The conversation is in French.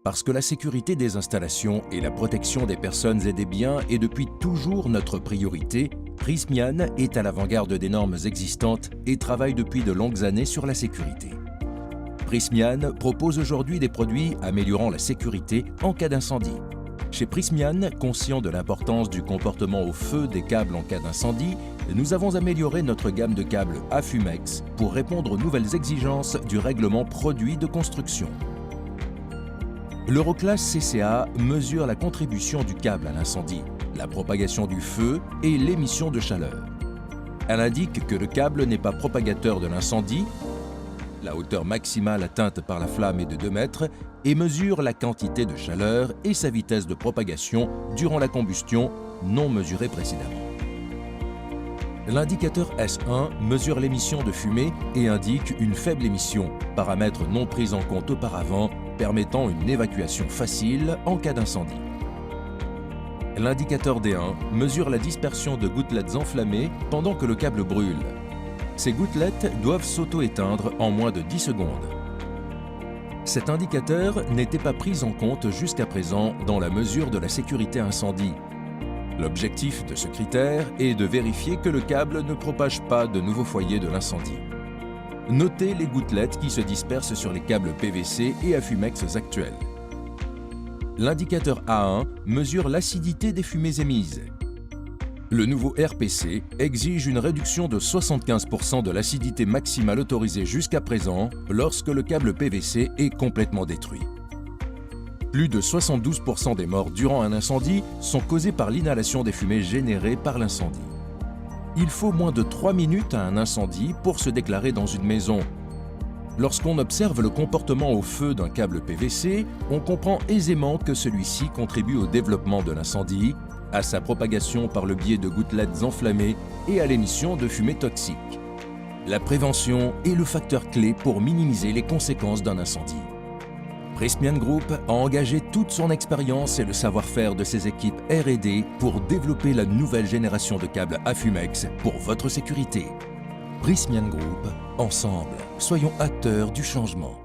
Parce que la sécurité des installations et la protection des personnes et des biens est depuis toujours notre priorité, Prysmian est à l'avant-garde des normes existantes et travaille depuis de longues années sur la sécurité. Prysmian propose aujourd'hui des produits améliorant la sécurité en cas d'incendie. Chez Prysmian, conscient de l'importance du comportement au feu des câbles en cas d'incendie, nous avons amélioré notre gamme de câbles Afumex pour répondre aux nouvelles exigences du règlement produit de construction. L'Euroclass CCA mesure la contribution du câble à l'incendie, la propagation du feu et l'émission de chaleur. Elle indique que le câble n'est pas propagateur de l'incendie, la hauteur maximale atteinte par la flamme est de 2 mètres et mesure la quantité de chaleur et sa vitesse de propagation durant la combustion non mesurée précédemment. L'indicateur S1 mesure l'émission de fumée et indique une faible émission, paramètre non pris en compte auparavant, permettant une évacuation facile en cas d'incendie. L'indicateur D1 mesure la dispersion de gouttelettes enflammées pendant que le câble brûle. Ces gouttelettes doivent s'auto-éteindre en moins de 10 secondes. Cet indicateur n'était pas pris en compte jusqu'à présent dans la mesure de la sécurité incendie. L'objectif de ce critère est de vérifier que le câble ne propage pas de nouveaux foyers de l'incendie. Notez les gouttelettes qui se dispersent sur les câbles PVC et Afumex actuels. L'indicateur A1 mesure l'acidité des fumées émises. Le nouveau RPC exige une réduction de 75% de l'acidité maximale autorisée jusqu'à présent lorsque le câble PVC est complètement détruit. Plus de 72% des morts durant un incendie sont causées par l'inhalation des fumées générées par l'incendie. Il faut moins de 3 minutes à un incendie pour se déclarer dans une maison. Lorsqu'on observe le comportement au feu d'un câble PVC, on comprend aisément que celui-ci contribue au développement de l'incendie, à sa propagation par le biais de gouttelettes enflammées et à l'émission de fumée toxique. La prévention est le facteur clé pour minimiser les conséquences d'un incendie. Prysmian Group a engagé toute son expérience et le savoir-faire de ses équipes R&D pour développer la nouvelle génération de câbles Afumex pour votre sécurité. Prysmian Group, ensemble, soyons acteurs du changement.